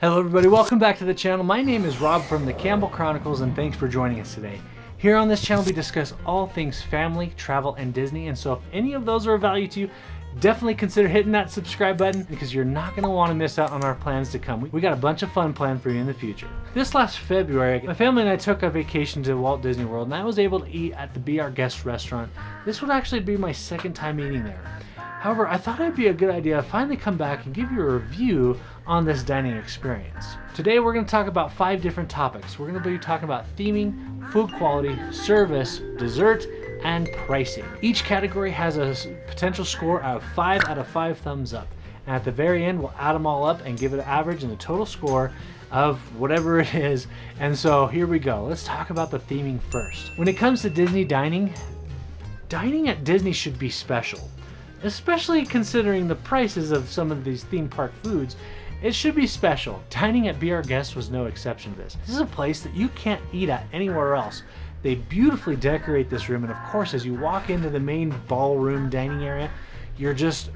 Hello everybody, welcome back to the channel. My name is Rob from the Campbell Chronicles and thanks for joining us today. Here on this channel we discuss all things family, travel, and Disney, and so if any of those are of value to you, definitely consider hitting that subscribe button because you're not going to want to miss out on our plans to come. We got a bunch of fun planned for you in the future. This last February, my family and I took a vacation to Walt Disney World and I was able to eat at the Be Our Guest restaurant. This would actually be my second time eating there. However, I thought it'd be a good idea to finally come back and give you a review on this dining experience. Today we're going to talk about 5 different topics. We're going to be talking about theming, food quality, service, dessert, and pricing. Each category has a potential score of 5 out of 5 thumbs up. And at the very end, we'll add them all up and give it an average and the total score of whatever it is. And so here we go. Let's talk about the theming first. When it comes to Disney dining at Disney should be special. Especially considering the prices of some of these theme park foods, it should be special. Dining at Be Our Guest was no exception to this. This is a place that you can't eat at anywhere else. They beautifully decorate this room, and of course as you walk into the main ballroom dining area, you're just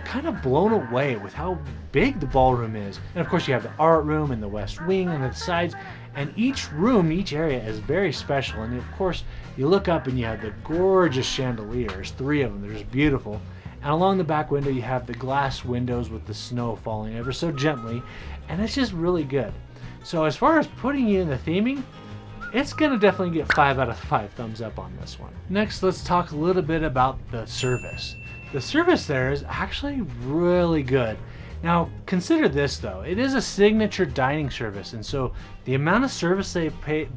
kind of blown away with how big the ballroom is. And of course you have the art room and the west wing and the sides, and each room, each area is very special. And of course you look up and you have the gorgeous chandeliers, 3 of them, they're just beautiful. And along the back window you have the glass windows with the snow falling ever so gently, and it's just really good. So as far as putting you in the theming, it's gonna definitely get 5 out of 5 thumbs up on this one. Next, let's talk a little bit about the service. The service there is actually really good. Now consider this though, it is a signature dining service, and so the amount of service they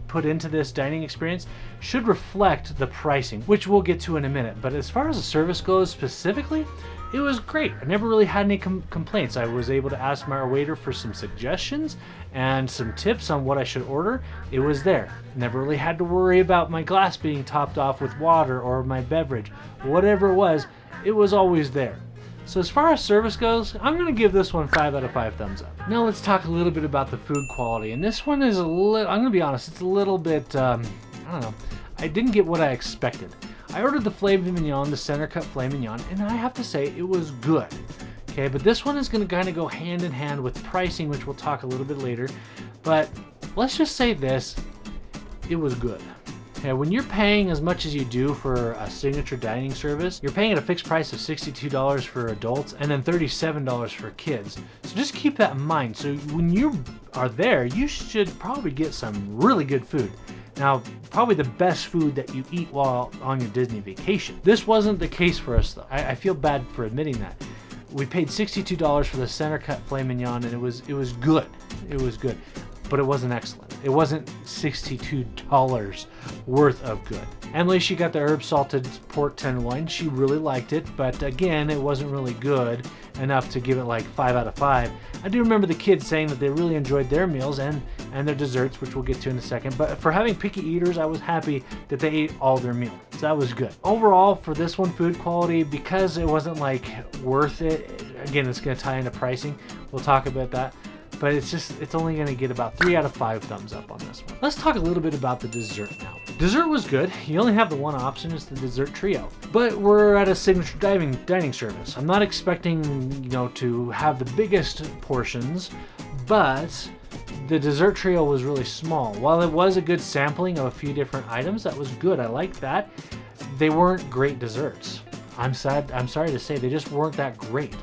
put into this dining experience should reflect the pricing, which we'll get to in a minute. But as far as the service goes specifically, it was great. I never really had any complaints. I was able to ask my waiter for some suggestions and some tips on what I should order. It was there. Never really had to worry about my glass being topped off with water or my beverage. Whatever it was always there. So as far as service goes, I'm going to give this one 5 out of 5 thumbs up. Now let's talk a little bit about the food quality. And this one is a little, I'm going to be honest, it's a little bit, I don't know. I didn't get what I expected. I ordered the filet mignon, the center cut filet mignon, and I have to say it was good. Okay, but this one is going to kind of go hand in hand with pricing, which we'll talk a little bit later. But let's just say this, it was good. Okay, when you're paying as much as you do for a signature dining service, you're paying at a fixed price of $62 for adults and then $37 for kids. So just keep that in mind. So when you are there, you should probably get some really good food. Now, probably the best food that you eat while on your Disney vacation. This wasn't the case for us though. I feel bad for admitting that. We paid $62 for the center cut filet mignon, and it was good. It was good, but it wasn't excellent. It wasn't $62 worth of good. Emily, she got the herb salted pork tenderloin. She really liked it, but again, it wasn't really good enough to give it like 5 out of 5. I do remember the kids saying that they really enjoyed their meals and their desserts, which we'll get to in a second. But for having picky eaters, I was happy that they ate all their meal. So that was good. Overall, for this one, food quality, because it wasn't like worth it, again, it's gonna tie into pricing. We'll talk about that. But it's only going to get about 3 out of 5 thumbs up on this one. Let's talk a little bit about the dessert now. Dessert was good. You only have the one option, it's the dessert trio. But we're at a signature dining service. I'm not expecting, to have the biggest portions, but the dessert trio was really small. While it was a good sampling of a few different items, that was good. I liked that. They weren't great desserts. I'm sorry to say, they just weren't that great.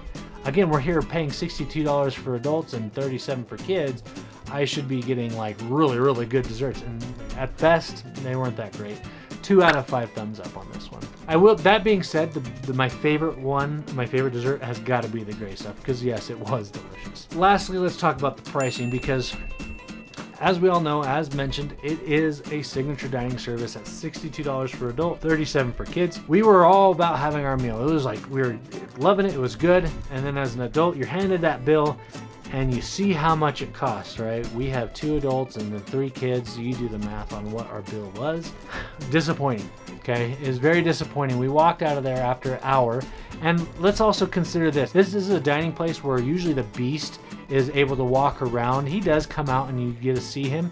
Again, we're here paying $62 for adults and $37 for kids. I should be getting like really, really good desserts, and at best, they weren't that great. 2 out of 5 thumbs up on this one. That being said, my favorite dessert has got to be the gray stuff, because yes, it was delicious. Lastly, let's talk about the pricing, because as we all know, as mentioned, it is a signature dining service at $62 for adult, $37 for kids. We were all about having our meal. It was like we were loving it. It was good. And then as an adult, you're handed that bill and you see how much it costs, right? We have 2 adults and then 3 kids. So you do the math on what our bill was. Disappointing, okay? It was very disappointing. We walked out of there after an hour. And let's also consider this. This is a dining place where usually the Beast is able to walk around. He does come out and you get to see him,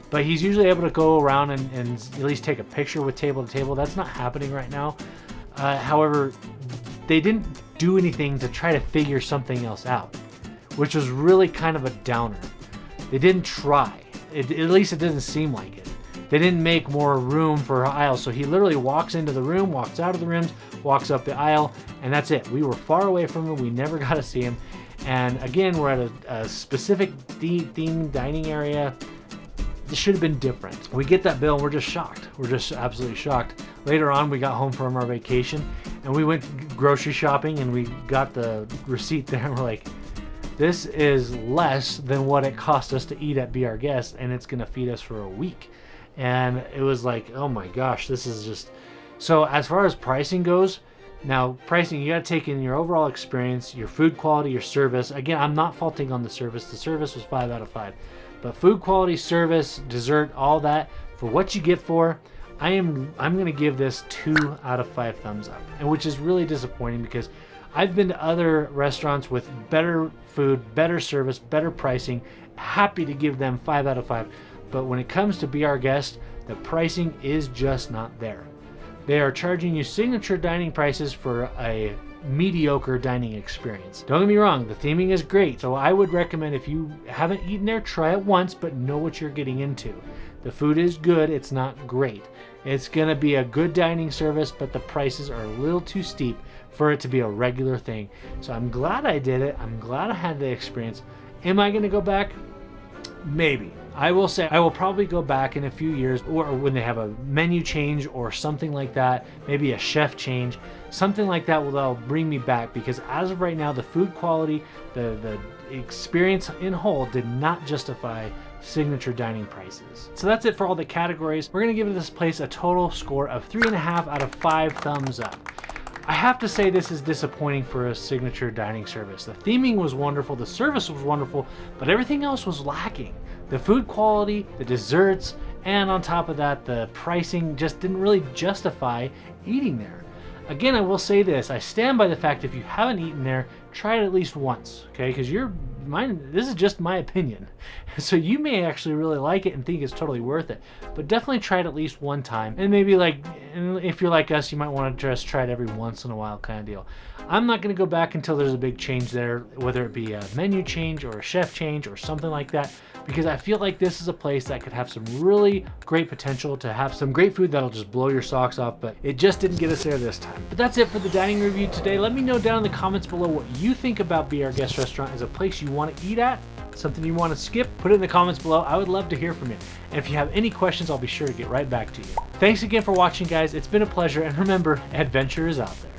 but he's usually able to go around and at least take a picture with table to table. That's not happening right now. However, they didn't do anything to try to figure something else out, which was really kind of a downer. They didn't try. At least it doesn't seem like it. They didn't make more room for aisles. So he literally walks into the room, walks out of the rooms, walks up the aisle, and that's it. We were far away from him. We never got to see him. And again, we're at a specific themed dining area. This should have been different. We get that bill and we're just shocked. We're just absolutely shocked. Later on, we got home from our vacation and we went grocery shopping and we got the receipt there and we're like, this is less than what it cost us to eat at Be Our Guest, and it's gonna feed us for a week. And it was like, oh my gosh, this is just... So as far as pricing goes, now pricing, you gotta take in your overall experience, your food quality, your service. Again, I'm not faulting on the service. The service was 5 out of 5. But food quality, service, dessert, all that, for what you get for, I'm gonna give this 2 out of 5 thumbs up. And which is really disappointing because I've been to other restaurants with better food, better service, better pricing, happy to give them 5 out of 5. But when it comes to Be Our Guest, the pricing is just not there. They are charging you signature dining prices for a mediocre dining experience. Don't get me wrong, the theming is great, so I would recommend if you haven't eaten there, try it once, but know what you're getting into. The food is good, it's not great. It's gonna be a good dining service, but the prices are a little too steep for it to be a regular thing. So I'm glad I did it. I'm glad I had the experience. Am I gonna go back? Maybe. I will say I will probably go back in a few years, or when they have a menu change or something like that, maybe a chef change, something like that will bring me back, because as of right now, the food quality, the experience in whole did not justify signature dining prices. So that's it for all the categories. We're gonna give this place a total score of 3.5 out of 5 thumbs up. I have to say this is disappointing for a signature dining service. The theming was wonderful, the service was wonderful, but everything else was lacking. The food quality, the desserts, and on top of that, the pricing just didn't really justify eating there. Again, I will say this, I stand by the fact if you haven't eaten there, try it at least once, okay? Because this is just my opinion. So you may actually really like it and think it's totally worth it, but definitely try it at least one time. And maybe if you're like us, you might want to just try it every once in a while kind of deal. I'm not going to go back until there's a big change there, whether it be a menu change or a chef change or something like that, because I feel like this is a place that could have some really great potential to have some great food that'll just blow your socks off, but it just didn't get us there this time. But that's it for the dining review today. Let me know down in the comments below what you think about Be Our Guest Restaurant as a place you want to eat at, something you want to skip. Put it in the comments below. I would love to hear from you. And if you have any questions, I'll be sure to get right back to you. Thanks again for watching, guys. It's been a pleasure, and remember, adventure is out there.